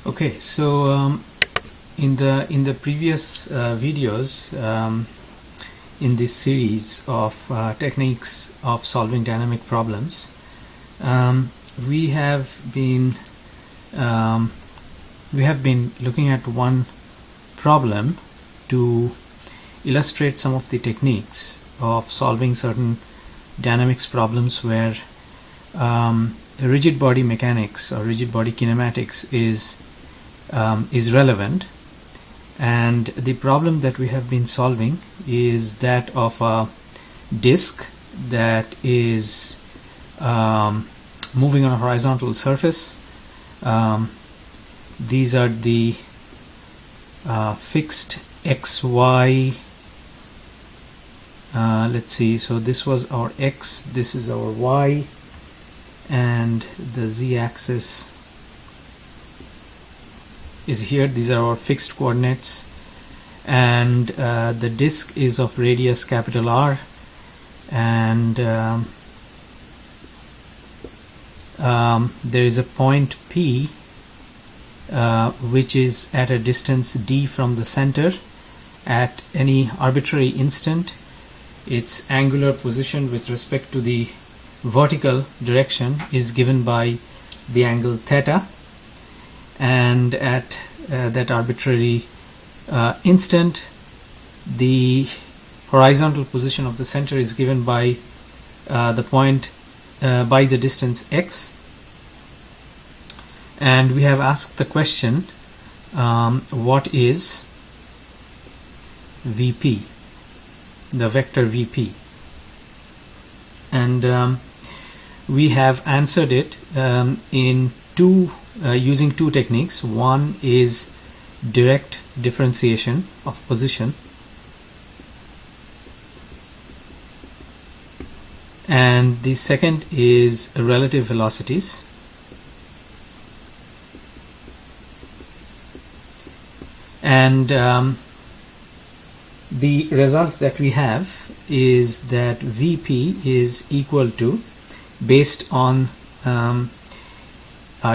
Okay, so in the previous videos in this series of techniques of solving dynamic problems, we have been looking at one problem to illustrate some of the techniques of solving certain dynamics problems where rigid body mechanics or rigid body kinematics is relevant. And the problem that we have been solving is that of a disk that is moving on a horizontal surface. These are the fixed xy. Let's see, so this was our x, this is our y, and the z-axis is here. These are our fixed coordinates, and the disk is of radius capital R, and there is a point P which is at a distance d from the center at any arbitrary instant. Its angular position with respect to the vertical direction is given by the angle theta, and at that arbitrary instant the horizontal position of the center is given by the point by the distance x. And we have asked the question, what is VP, the vector VP, and we have answered it in using two techniques. One is direct differentiation of position, and the second is relative velocities. And the result that we have is that VP is equal to, based on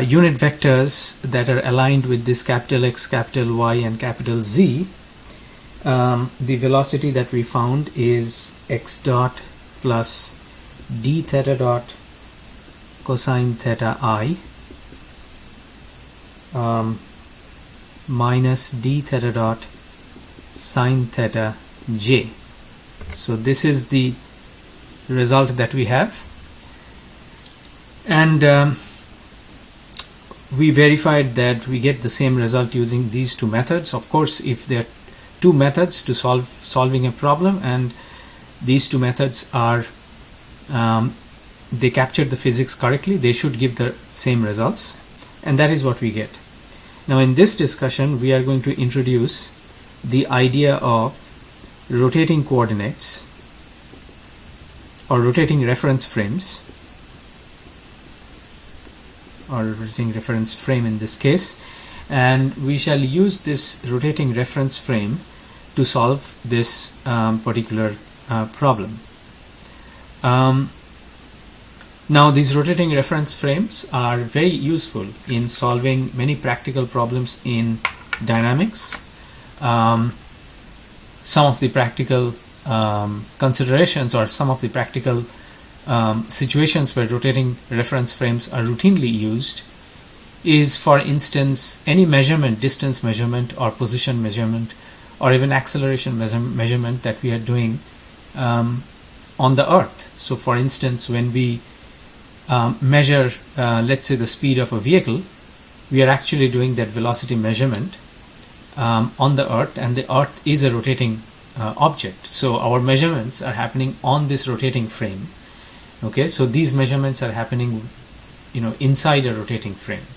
unit vectors that are aligned with this capital X, capital Y, and capital Z, the velocity that we found is x dot plus d theta dot cosine theta I minus d theta dot sine theta j. So this is the result that we have, and we verified that we get the same result using these two methods. Of course, if there are two methods to solving a problem, and these two methods are they capture the physics correctly, they should give the same results, and that is what we get. Now in this discussion we are going to introduce the idea of rotating coordinates or rotating reference frames, or rotating reference frame in this case, and we shall use this rotating reference frame to solve this particular problem. Now these rotating reference frames are very useful in solving many practical problems in dynamics. Some of the practical considerations, or some of the practical situations where rotating reference frames are routinely used is, for instance, any measurement, distance measurement or position measurement, or even acceleration measurement that we are doing on the earth. So for instance, when we measure let's say the speed of a vehicle, we are actually doing that velocity measurement on the earth, and the earth is a rotating object, so our measurements are happening on this rotating frame. Okay, so these measurements are happening inside a rotating frame.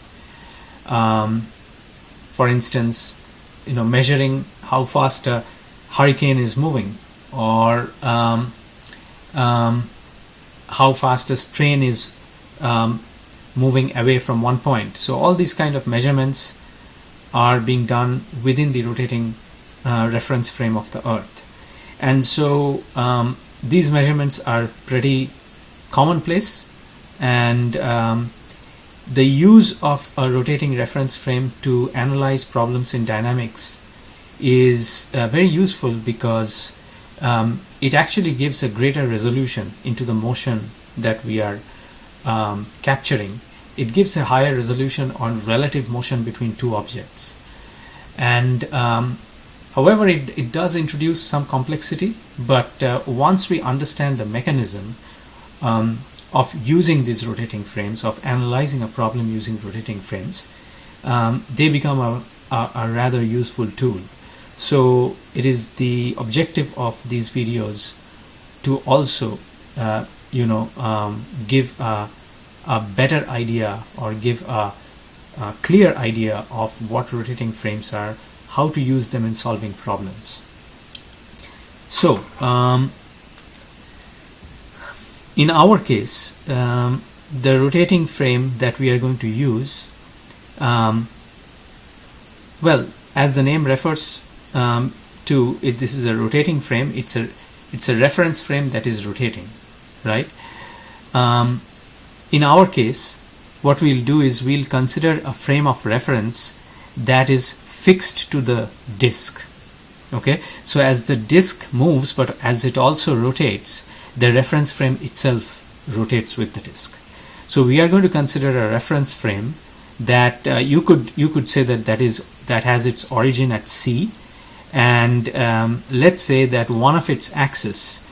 For instance, measuring how fast a hurricane is moving, or how fast a train is moving away from one point. So all these kind of measurements are being done within the rotating reference frame of the earth, and so these measurements are pretty commonplace, and the use of a rotating reference frame to analyze problems in dynamics is very useful because it actually gives a greater resolution into the motion that we are capturing. It gives a higher resolution on relative motion between two objects. And however, it does introduce some complexity, but once we understand the mechanism of using these rotating frames, of analyzing a problem using rotating frames, they become a rather useful tool. So it is the objective of these videos to also give a better idea, or give a clear idea of what rotating frames are, how to use them in solving problems. So in our case, the rotating frame that we are going to use, well, as the name refers to it, this is a rotating frame. It's a reference frame that is rotating, right? In our case, what we'll do is we'll consider a frame of reference that is fixed to the disk. Okay, so as the disk moves, but as it also rotates, the reference frame itself rotates with the disk. So we are going to consider a reference frame that you could say that has its origin at C, and let's say that one of its axes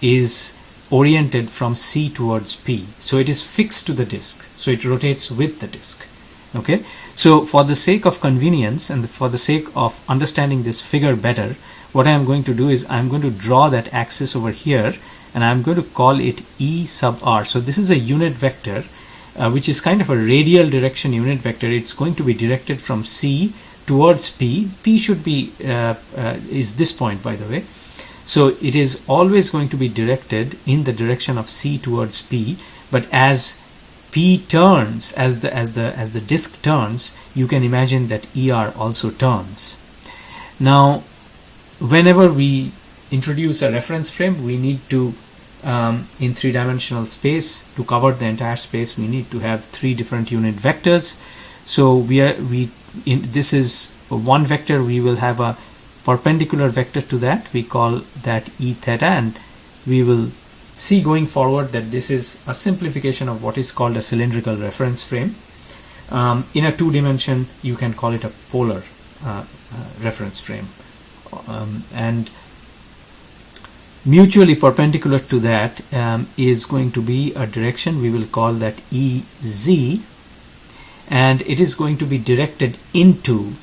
is oriented from C towards P. So it is fixed to the disk, so it rotates with the disk. Okay, so for the sake of convenience and for the sake of understanding this figure better, what I am going to do is I'm going to draw that axis over here, and I'm going to call it E sub r. So this is a unit vector which is kind of a radial direction unit vector. It's going to be directed from C towards P. P should be is this point, by the way. So it is always going to be directed in the direction of C towards P, but as P turns, as the disk turns, you can imagine that ER also turns. Now, whenever we introduce a reference frame, we need to, in three-dimensional space, to cover the entire space, we need to have three different unit vectors. So this is one vector. We will have a perpendicular vector to that. We call that E theta, and we will see going forward that this is a simplification of what is called a cylindrical reference frame. In a two-dimension, you can call it a polar reference frame, and mutually perpendicular to that is going to be a direction. We will call that EZ, and it is going to be directed into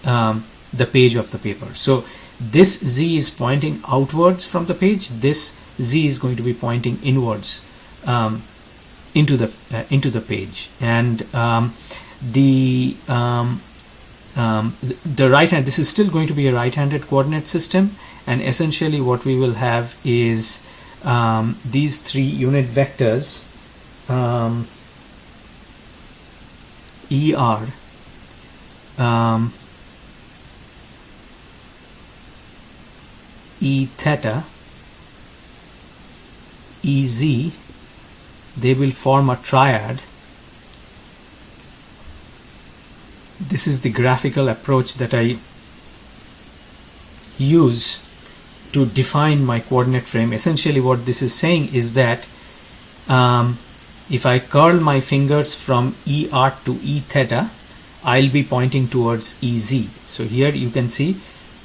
the page of the paper. So this Z is pointing outwards from the page. This Z is going to be pointing inwards into the page, and the right hand. This is still going to be a right-handed coordinate system, and essentially what we will have is these three unit vectors, ER, E theta, EZ. They will form a triad. This is the graphical approach that I use to define my coordinate frame. Essentially what this is saying is that if I curl my fingers from ER to E theta, I'll be pointing towards EZ. So here you can see,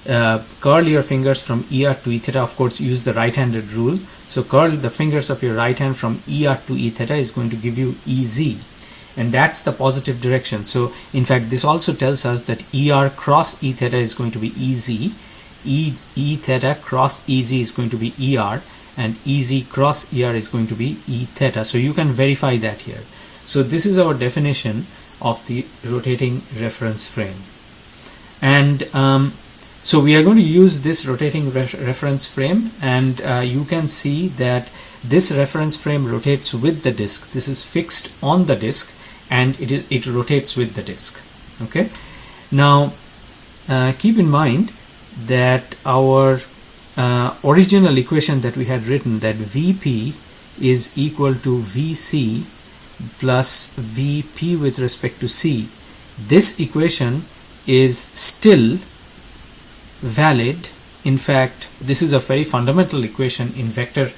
curl your fingers from ER to E theta. Of course, use the right-handed rule. So curl the fingers of your right hand from ER to E theta is going to give you EZ, and that's the positive direction. So in fact, this also tells us that ER cross E theta is going to be EZ, E theta cross EZ is going to be ER, and EZ cross ER is going to be E theta. So you can verify that here. So this is our definition of the rotating reference frame. And so we are going to use this rotating reference frame, and you can see that this reference frame rotates with the disk. This is fixed on the disk, and it rotates with the disk. Okay. Now keep in mind that our original equation that we had written, that Vp is equal to Vc plus Vp with respect to c, this equation is still valid. In fact, this is a very fundamental equation in vector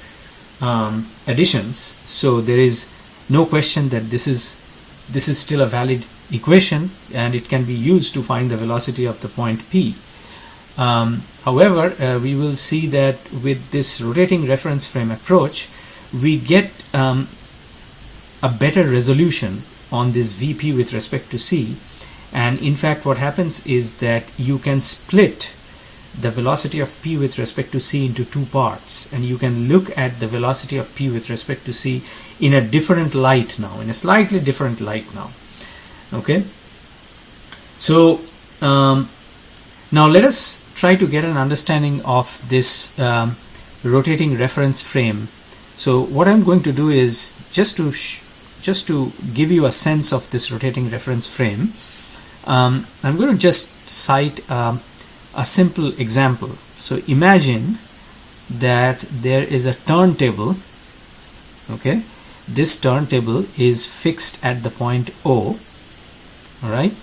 additions, so there is no question that this is still a valid equation, and it can be used to find the velocity of the point P. However, we will see that with this rotating reference frame approach, we get a better resolution on this Vp with respect to c, and in fact what happens is that you can split the velocity of P with respect to c into two parts, and you can look at the velocity of P with respect to c in a different light now, in a slightly different light now. Okay, so now let us try to get an understanding of this rotating reference frame. So what I'm going to do is just to give you a sense of this rotating reference frame, I'm going to just cite a simple example. So imagine that there is a turntable. Okay, this turntable is fixed at the point O. All right,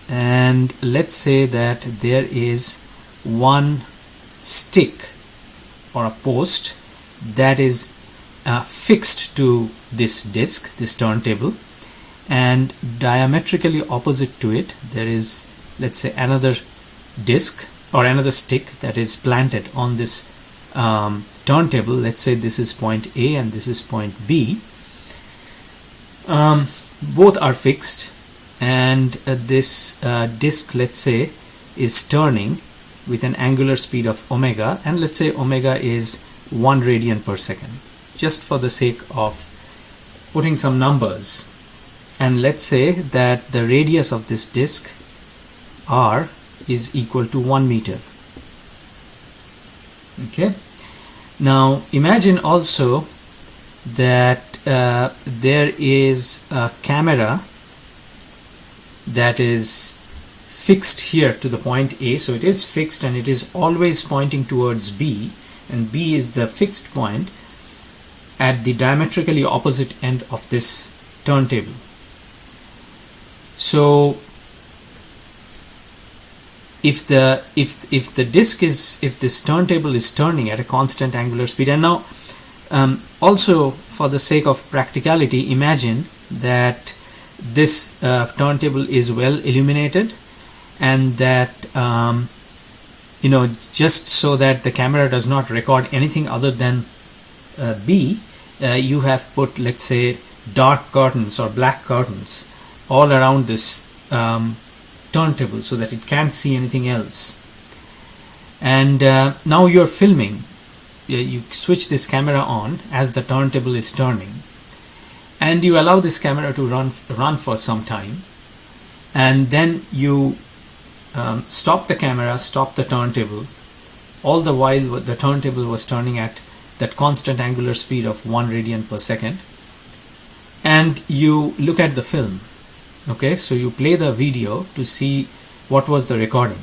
and let's say that there is one stick or a post that is fixed to this disc, this turntable, and diametrically opposite to it there is, let's say, another disc or another stick that is planted on this turntable. Let's say this is point A and this is point B. Both are fixed, and this disc, let's say, is turning with an angular speed of omega, and let's say omega is 1 radian per second, just for the sake of putting some numbers. And let's say that the radius of this disc r is equal to 1 meter. Okay, now imagine also that there is a camera that is fixed here to the point A. So it is fixed and it is always pointing towards B, and B is the fixed point at the diametrically opposite end of this turntable. So if this turntable is turning at a constant angular speed, and now also for the sake of practicality, imagine that this turntable is well illuminated, and that just so that the camera does not record anything other than B, you have put, let's say, dark curtains or black curtains all around this turntable so that it can't see anything else. And now you're filming. You switch this camera on as the turntable is turning, and you allow this camera to run for some time, and then you stop the camera, stop the turntable. All the while the turntable was turning at that constant angular speed of 1 radian per second, and you look at the film. Okay, so you play the video to see what was the recording.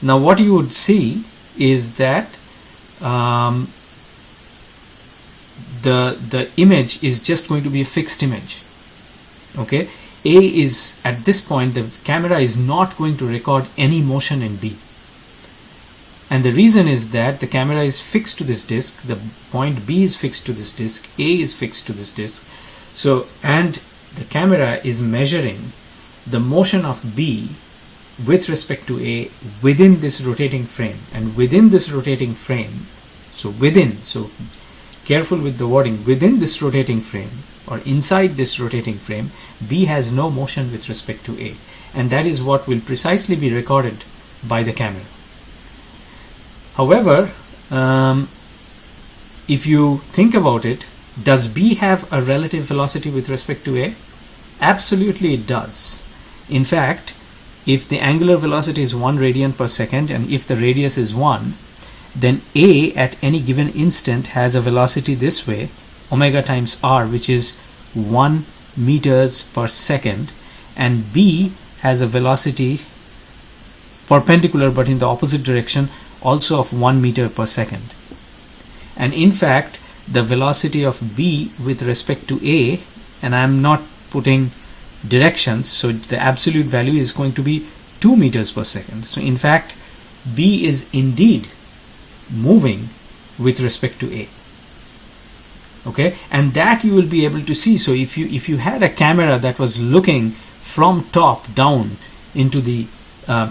Now what you would see is that the image is just going to be a fixed image. Okay, A is, at this point, the camera is not going to record any motion in B, and the reason is that the camera is fixed to this disc, the point B is fixed to this disc, A is fixed to this disc. So, and the camera is measuring the motion of B with respect to A within this rotating frame, and within this rotating frame, so careful with the wording, within this rotating frame or inside this rotating frame, B has no motion with respect to A, and that is what will precisely be recorded by the camera. However, if you think about it, does B have a relative velocity with respect to A? Absolutely it does. In fact, if the angular velocity is 1 radian per second and if the radius is 1, then A at any given instant has a velocity this way, omega times r, which is 1 meters per second, and B has a velocity perpendicular but in the opposite direction, also of 1 meter per second. And in fact, the velocity of B with respect to A and I'm not putting directions, so the absolute value is going to be 2 meters per second. So in fact, B is indeed moving with respect to A. Okay, and that you will be able to see. So if you had a camera that was looking from top down into the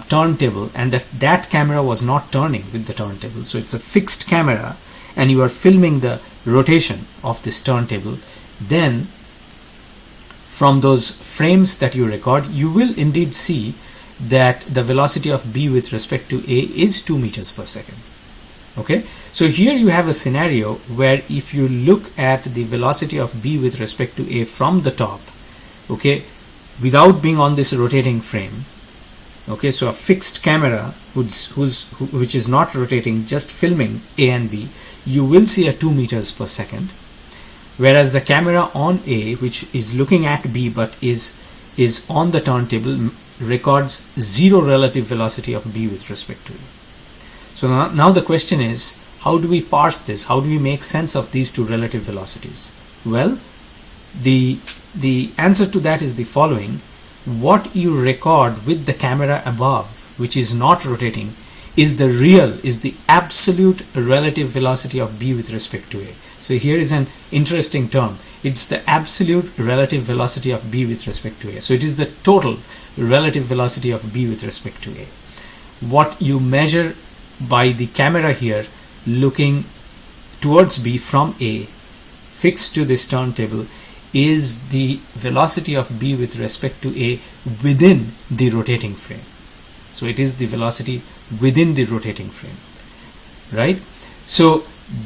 turntable, and that camera was not turning with the turntable, so it's a fixed camera, and you are filming the rotation of this turntable, then from those frames that you record, you will indeed see that the velocity of B with respect to A is 2 meters per second. Okay, so here you have a scenario where if you look at the velocity of B with respect to A from the top, okay, without being on this rotating frame, okay, so a fixed camera which is not rotating, just filming A and B, you will see a 2 meters per second, whereas the camera on A, which is looking at B but is on the turntable, records 0 relative velocity of B with respect to A. So now the question is, how do we parse this? How do we make sense of these two relative velocities? Well, the answer to that is the following. What you record with the camera above, which is not rotating, is the absolute relative velocity of B with respect to A. So here is an interesting term. It's the absolute relative velocity of B with respect to A. So it is the total relative velocity of B with respect to A. What you measure by the camera here, looking towards B from A, fixed to this turntable, is the velocity of B with respect to A within the rotating frame. So it is the velocity within the rotating frame, right? So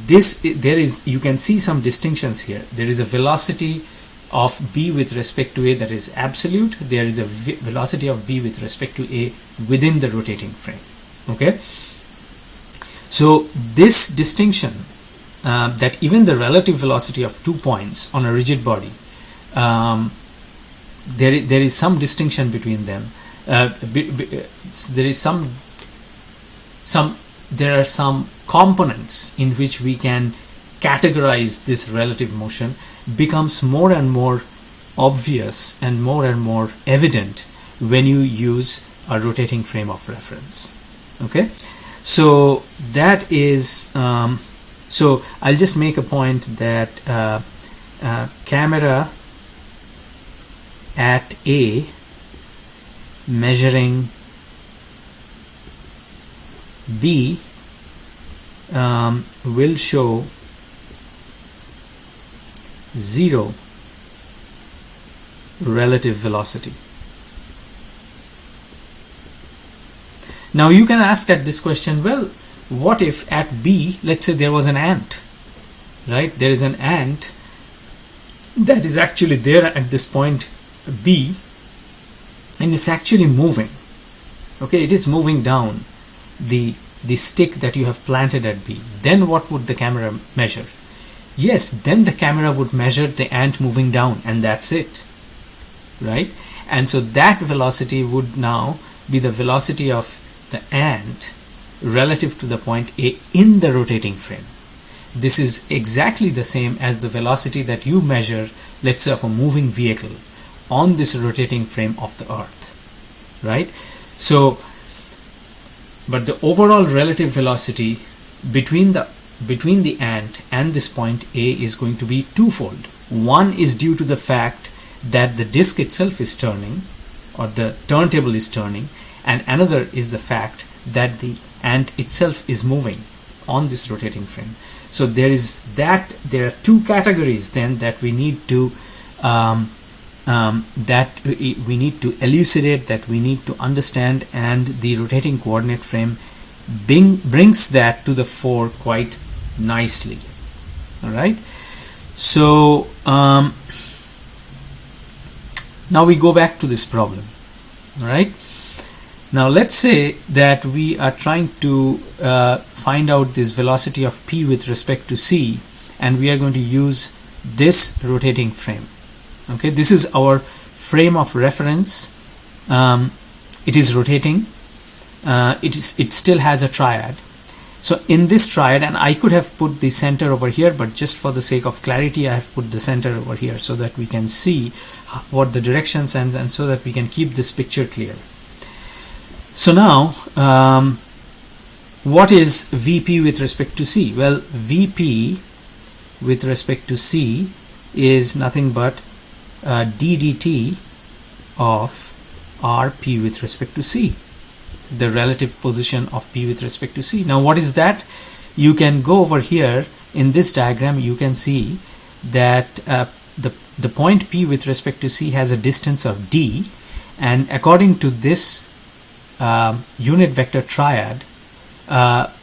you can see some distinctions here. There is a velocity of B with respect to A that is absolute. There is a velocity of B with respect to A within the rotating frame. Okay, so this distinction, that even the relative velocity of 2 points on a rigid body, there is some distinction between them. There are some components in which we can categorize this relative motion, becomes more and more obvious and more evident when you use a rotating frame of reference. Okay, so that is so I'll just make a point that camera at A measuring B will show 0 relative velocity. Now you can ask at this question, well, what if at B, let's say there was an ant, right? There is an ant that is actually there at this point B, and it's actually moving. Okay, it is moving down the stick that you have planted at B. Then what would the camera measure? Yes, then the camera would measure the ant moving down, and that's it, right? And so that velocity would now be the velocity of the ant relative to the point A in the rotating frame. This is exactly the same as the velocity that you measure, let's say, of a moving vehicle on this rotating frame of the earth, right? So, but the overall relative velocity between the ant and this point A is going to be twofold. One is due to the fact that the disk itself is turning, or the turntable is turning, and another is the fact that the ant itself is moving on this rotating frame. So there are two categories then that we need to elucidate, that we need to understand, and the rotating coordinate frame brings that to the fore quite nicely. All right. So now we go back to this problem. All right. Now let's say that we are trying to find out this velocity of P with respect to C, and we are going to use this rotating frame. Okay, this is our frame of reference. It is rotating. It still has a triad. So in this triad, and I could have put the center over here, but just for the sake of clarity, I have put the center over here so that we can see what the directions and so that we can keep this picture clear. So now, what is VP with respect to C? Well, VP with respect to C is nothing but d dt of RP with respect to C, the relative position of P with respect to C. Now what is that? You can go over here in this diagram, you can see that the point P with respect to C has a distance of d, and according to this unit vector triad,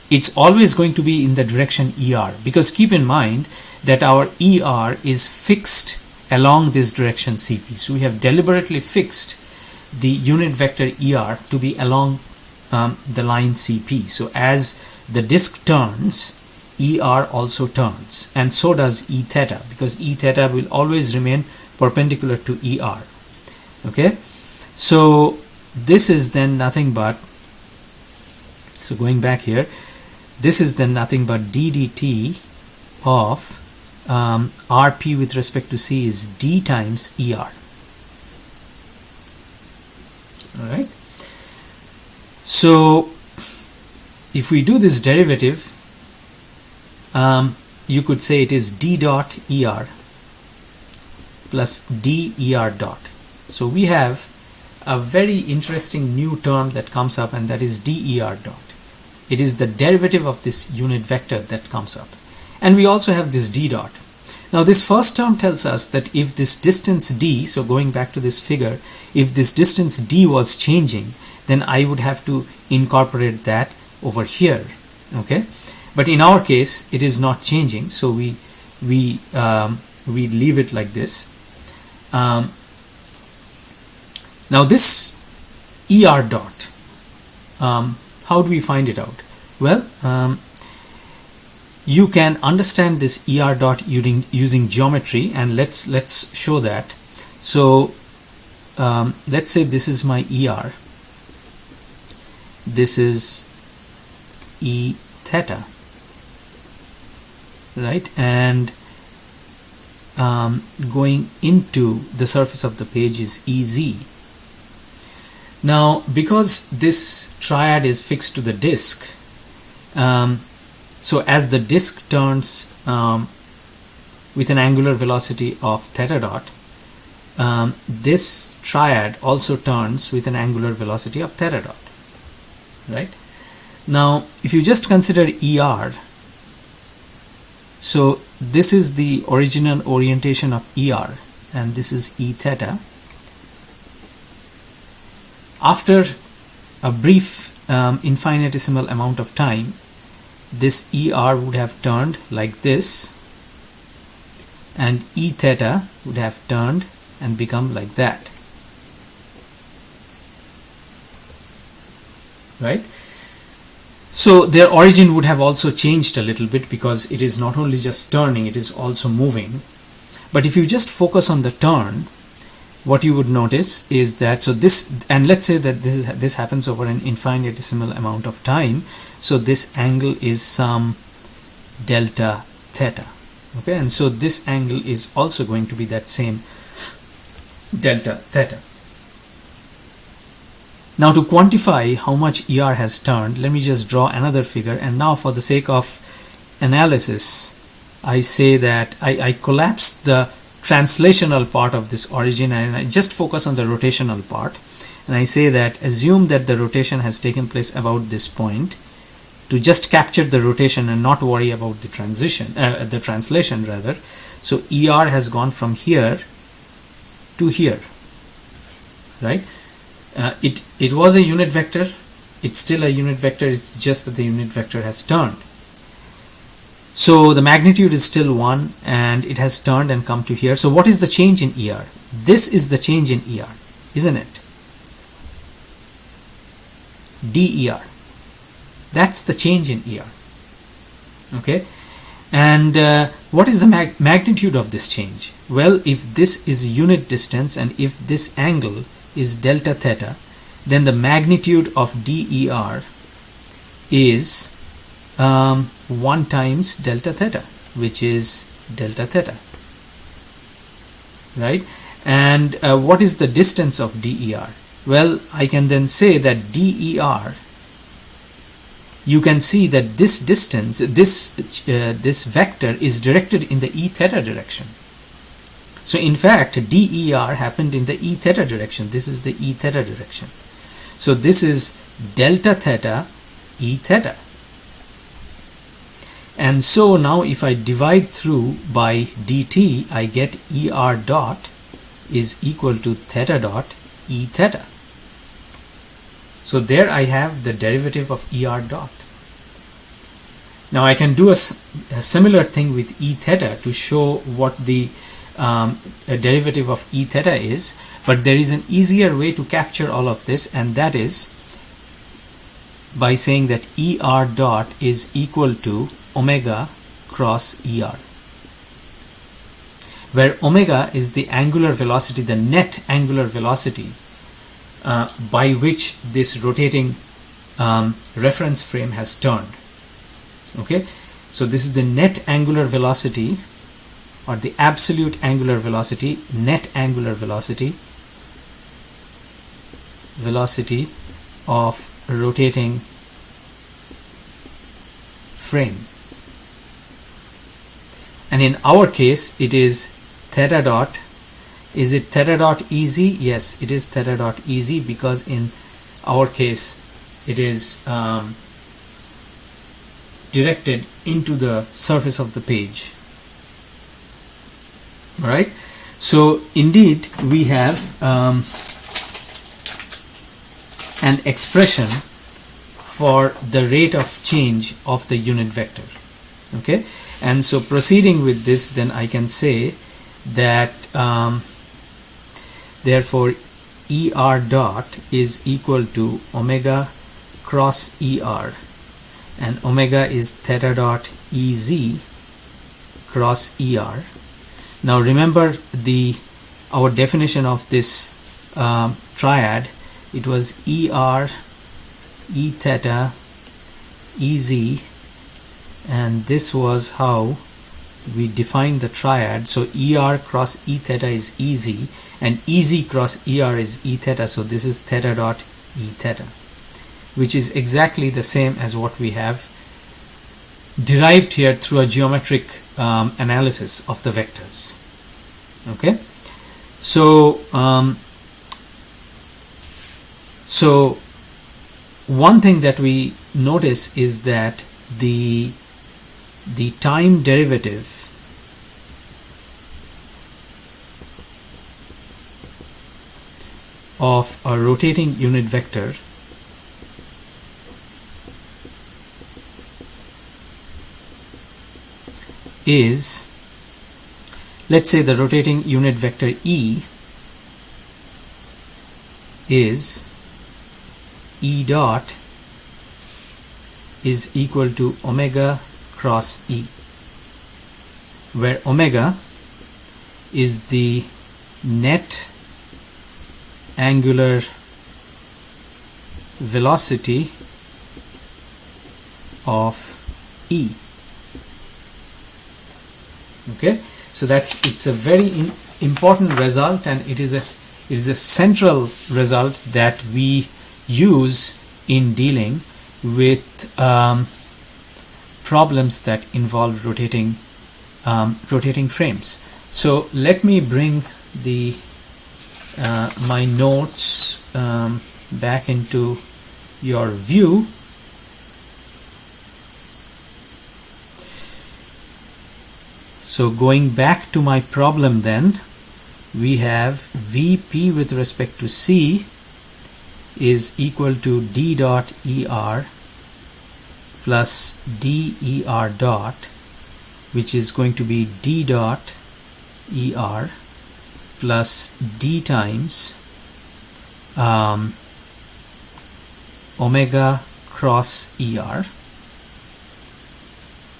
it's always going to be in the direction ER, because keep in mind that our ER is fixed along this direction CP. So we have deliberately fixed the unit vector ER to be along the line CP. So as the disk turns, ER also turns, and so does E theta, because E theta will always remain perpendicular to ER. Okay, so this is then nothing but, so going back here, this is then nothing but d dt of RP with respect to C is d times ER. Alright, so if we do this derivative, you could say it is d dot ER plus d ER dot. So we have a very interesting new term that comes up, and that is d ER dot. It is the derivative of this unit vector that comes up. And we also have this d dot. Now this first term tells us that if this distance d, so going back to this figure, if this distance d was changing, then I would have to incorporate that over here. Okay, but in our case it is not changing, so we leave it like this. Now this ER dot, how do we find it out? Well, you can understand this ER dot using geometry, and let's show that. So let's say this is my ER, this is E theta, right, and going into the surface of the page is EZ. Now because this triad is fixed to the disk, so as the disk turns with an angular velocity of theta dot, this triad also turns with an angular velocity of theta dot, right? Now if you just consider ER, so this is the original orientation of ER, and this is E theta. After a brief infinitesimal amount of time, this ER would have turned like this, and E theta would have turned and become like that, right? So their origin would have also changed a little bit, because it is not only just turning, it is also moving. But if you just focus on the turn, what you would notice is that, so this, and let's say that this happens over an infinitesimal amount of time, so this angle is some delta theta. Okay, and so this angle is also going to be that same delta theta. Now to quantify how much ER has turned, let me just draw another figure, and now for the sake of analysis, I say that I collapse the translational part of this origin, and I just focus on the rotational part, and I say that assume that the rotation has taken place about this point, to just capture the rotation and not worry about the translation rather. So ER has gone from here to here, right? It was a unit vector, it's still a unit vector, it's just that the unit vector has turned. So the magnitude is still 1, and it has turned and come to here. So what is the change in ER? This is the change in ER, isn't it? DER. That's the change in ER. Okay, and what is the magnitude of this change? Well, if this is unit distance and if this angle is delta theta, then the magnitude of DER is 1 times delta theta, which is delta theta, right? And what is the distance of DER? Well, I can then say that DER, you can see that this distance, this vector is directed in the E theta direction. So in fact, DER happened in the E theta direction. This is the E theta direction. So this is delta theta E theta. And so now if I divide through by dt, I get ER dot is equal to theta dot E theta. So there I have the derivative of ER dot. Now I can do a similar thing with E theta to show what the derivative of E theta is, but there is an easier way to capture all of this, and that is by saying that ER dot is equal to omega cross ER, where omega is the angular velocity, the net angular velocity by which this rotating reference frame has turned. Okay, so this is the net angular velocity, or the absolute angular velocity, net angular velocity, velocity of rotating frame. And in our case, it is theta dot. Is it theta dot EZ? Yes, it is theta dot EZ, because in our case, it is directed into the surface of the page. All right. So indeed, we have an expression for the rate of change of the unit vector. Okay. And so proceeding with this, then I can say that therefore ER dot is equal to omega cross ER, and omega is theta dot EZ cross ER. Now remember our definition of this triad. It was ER, E theta, EZ, and this was how we defined the triad. So ER cross E theta is EZ, and EZ cross ER is E theta. So this is theta dot E theta, which is exactly the same as what we have derived here through a geometric analysis of the vectors. Okay, so so one thing that we notice is that the time derivative of a rotating unit vector is, let's say the rotating unit vector E is E dot is equal to omega cross E, where omega is the net angular velocity of E. Okay, so it's a very important result, and it is a central result that we use in dealing with problems that involve rotating frames. So let me bring my notes back into your view. So going back to my problem, then we have Vp with respect to C is equal to d dot ER plus DER dot, which is going to be d dot ER plus d times omega cross ER.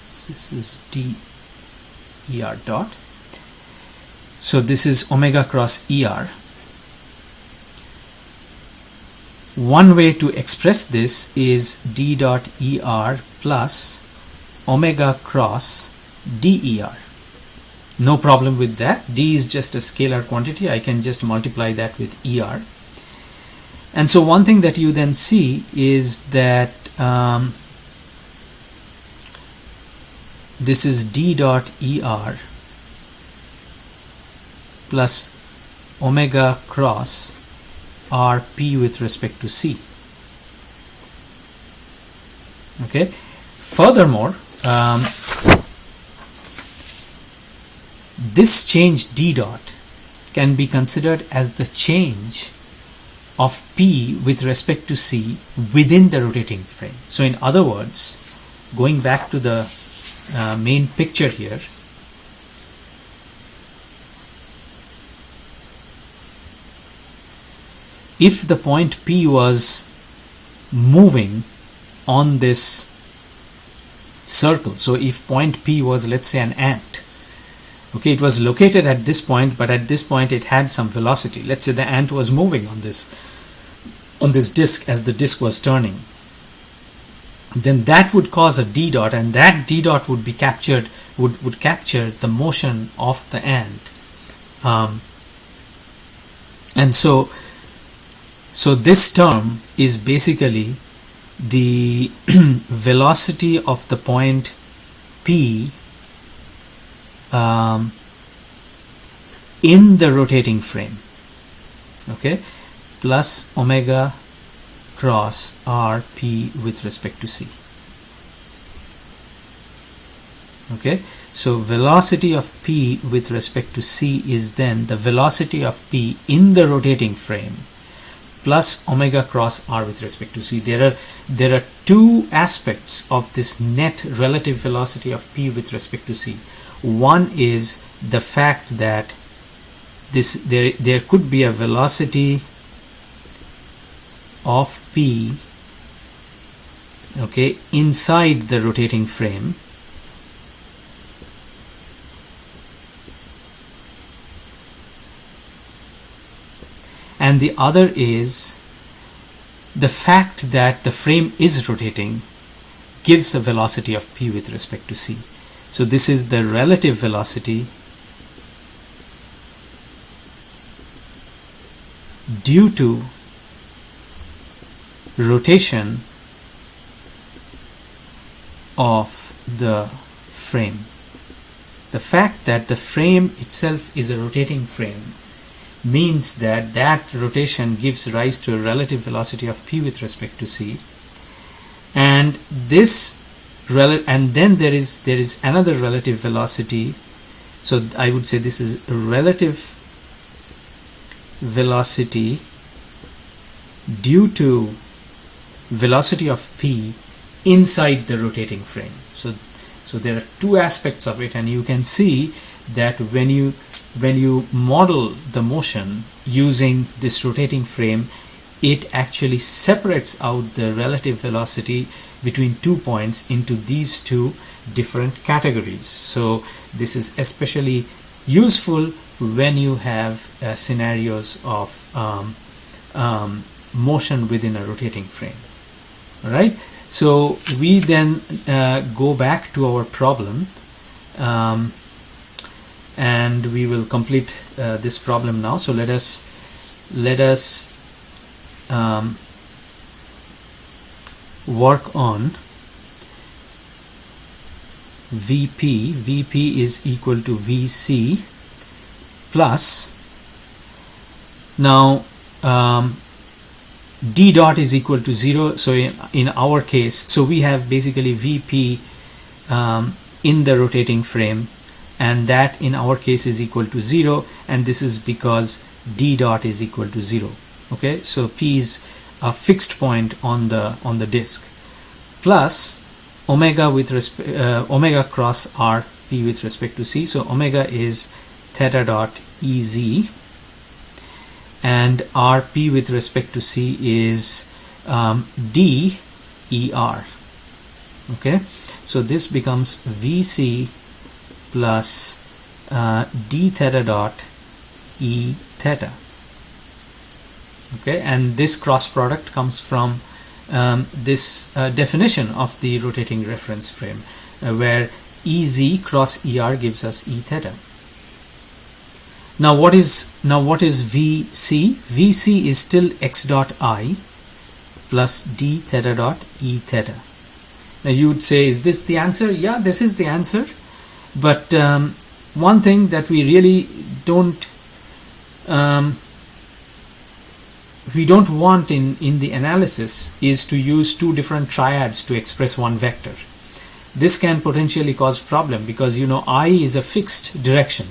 This is DER dot. So this is omega cross ER. One way to express this is d dot ER plus omega cross DER. No problem with that. D is just a scalar quantity. I can just multiply that with ER. And so one thing that you then see is that this is D dot ER plus omega cross RP with respect to C. Okay. Furthermore, this change D dot can be considered as the change of P with respect to C within the rotating frame. So in other words, going back to the main picture here, if the point P was moving on this circle, so if point P was, let's say, an ant, okay, it was located at this point, but at this point it had some velocity. Let's say the ant was moving on this disk as the disk was turning. Then that would cause a D dot, and that D dot would be captured, would capture the motion of the ant. And so this term is basically the velocity of the point P in the rotating frame, okay, plus omega cross RP with respect to C. Okay, so velocity of P with respect to C is then the velocity of P in the rotating frame plus omega cross R with respect to C. There are two aspects of this net relative velocity of P with respect to C. One is the fact that there could be a velocity of P, okay, inside the rotating frame, and the other is the fact that the frame is rotating gives a velocity of P with respect to C. So this is the relative velocity due to rotation of the frame. The fact that the frame itself is a rotating frame means that that rotation gives rise to a relative velocity of P with respect to C, and then there is another relative velocity. So I would say this is a relative velocity due to velocity of P inside the rotating frame. So there are two aspects of it, and you can see that when you model the motion using this rotating frame, it actually separates out the relative velocity between 2 points into these two different categories. So this is especially useful when you have scenarios of motion within a rotating frame. All right, so we then go back to our problem, and we will complete this problem now. So let us work on VP. VP is equal to VC plus, now D dot is equal to 0. So in our case, so we have basically VP in the rotating frame, and that in our case is equal to 0, and this is because D dot is equal to 0. Okay, so P is a fixed point on the disk, plus omega with omega cross R P with respect to C. So omega is theta dot EZ, and RP with respect to C is DER. Okay, so this becomes VC plus d theta dot E theta. Okay, and this cross product comes from this definition of the rotating reference frame. where EZ cross ER gives us E theta. Now what is VC? VC is still x dot I plus d theta dot E theta. Now you would say, is this the answer? Yeah, this is the answer. But one thing that we really don't want in the analysis is to use two different triads to express one vector. This can potentially cause problem because I is a fixed direction.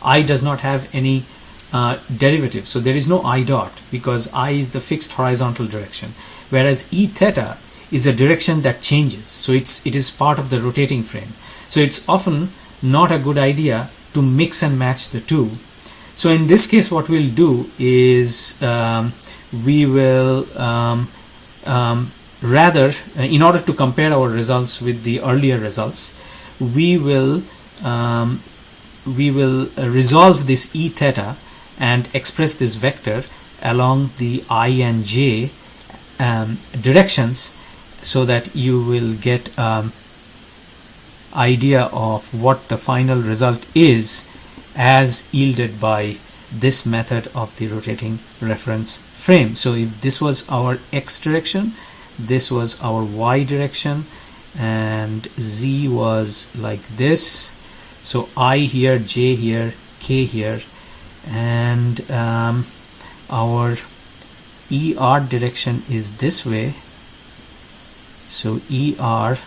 I does not have any derivative, so there is no I dot because I is the fixed horizontal direction, whereas E theta is a direction that changes, so it is part of the rotating frame. So it's often not a good idea to mix and match the two. So in this case what we'll do is we will rather, in order to compare our results with the earlier results, we will resolve this E theta and express this vector along the I and j directions, so that you will get idea of what the final result is as yielded by this method of the rotating reference frame. So if this was our x direction, this was our y direction, and z was like this, so I here, j here, k here, and our ER direction is this way. So ER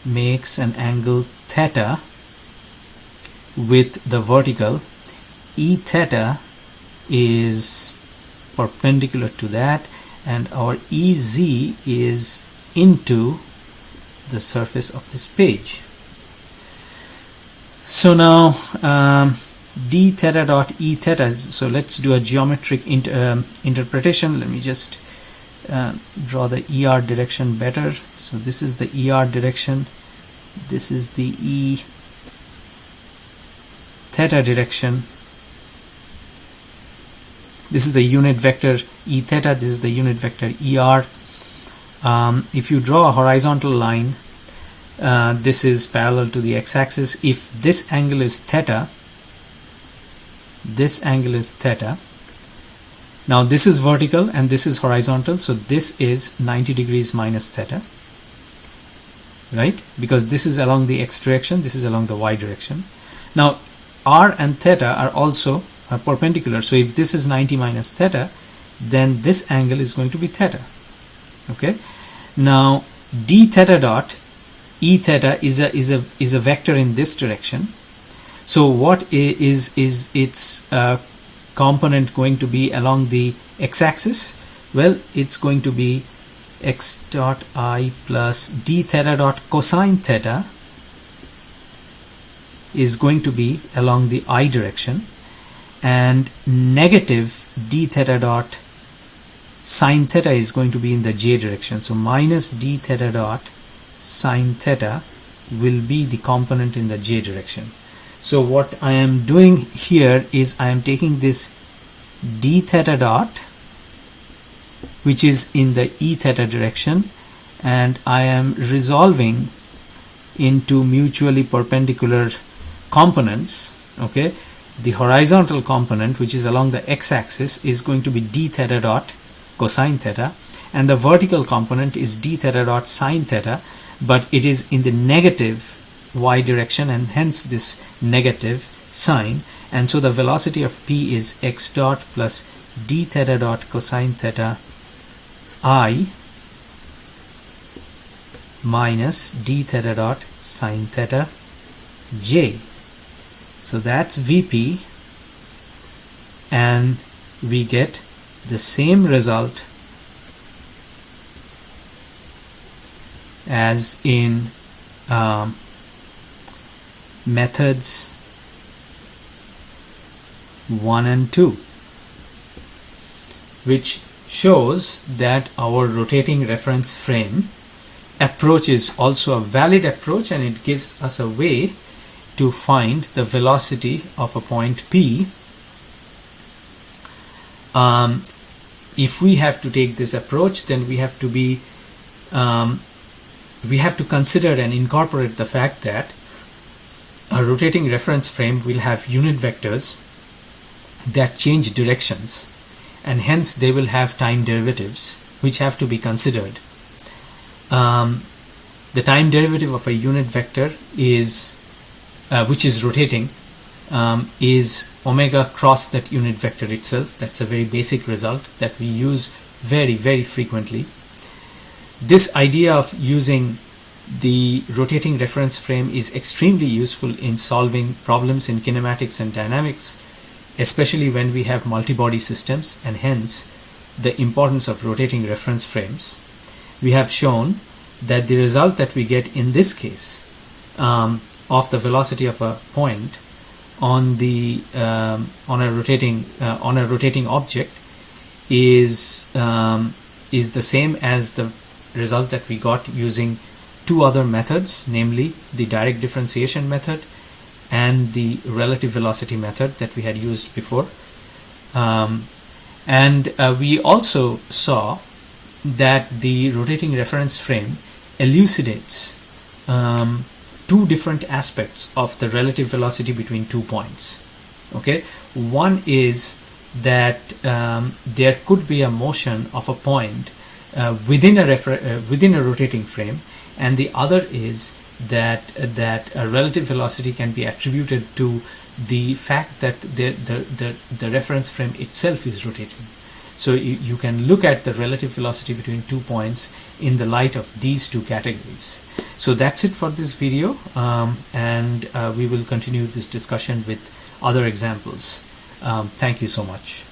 makes an angle theta with the vertical. E theta is perpendicular to that, and our EZ is into the surface of this page. So now d theta dot E theta, so let's do a geometric interpretation. Let me just draw the ER direction better. So this is the ER direction, this is the E theta direction, this is the unit vector E theta, this is the unit vector ER. If you draw a horizontal line, this is parallel to the x-axis. If this angle is theta, this angle is theta. Now this is vertical and this is horizontal, so this is 90 degrees minus theta, right? Because this is along the x direction, this is along the y direction. Now r and theta are also perpendicular, so if this is 90 minus theta, then this angle is going to be theta. Okay. Now d theta dot E theta is a vector in this direction. So what is its component going to be along the x-axis? Well, it's going to be x dot I plus d theta dot cosine theta is going to be along the I direction, and negative d theta dot sine theta is going to be in the j direction. So minus d theta dot sine theta will be the component in the j direction. So what I am doing here is I am taking this d theta dot, which is in the E theta direction, and I am resolving into mutually perpendicular components. Okay, the horizontal component, which is along the x-axis, is going to be d theta dot cosine theta, and the vertical component is d theta dot sine theta, but it is in the negative y direction, and hence this negative sign, and so the velocity of P is x dot plus d theta dot cosine theta I minus d theta dot sine theta j. So that's VP, and we get the same result as in methods 1 and 2, which shows that our rotating reference frame approach is also a valid approach, and it gives us a way to find the velocity of a point P. If we have to take this approach, then we have to be we have to consider and incorporate the fact that a rotating reference frame will have unit vectors that change directions, and hence they will have time derivatives which have to be considered. The time derivative of a unit vector is which is rotating is omega cross that unit vector itself. That's a very basic result that we use very, very frequently. This idea of using the rotating reference frame is extremely useful in solving problems in kinematics and dynamics, especially when we have multi-body systems, and hence the importance of rotating reference frames. We have shown that the result that we get in this case of the velocity of a point on a rotating object is the same as the result that we got using two other methods, namely the direct differentiation method and the relative velocity method that we had used before. We also saw that the rotating reference frame elucidates two different aspects of the relative velocity between 2 points. Okay, one is that there could be a motion of a point within a rotating frame, and the other is that a relative velocity can be attributed to the fact that the reference frame itself is rotating. So you can look at the relative velocity between 2 points in the light of these two categories. So that's it for this video, and we will continue this discussion with other examples. Thank you so much.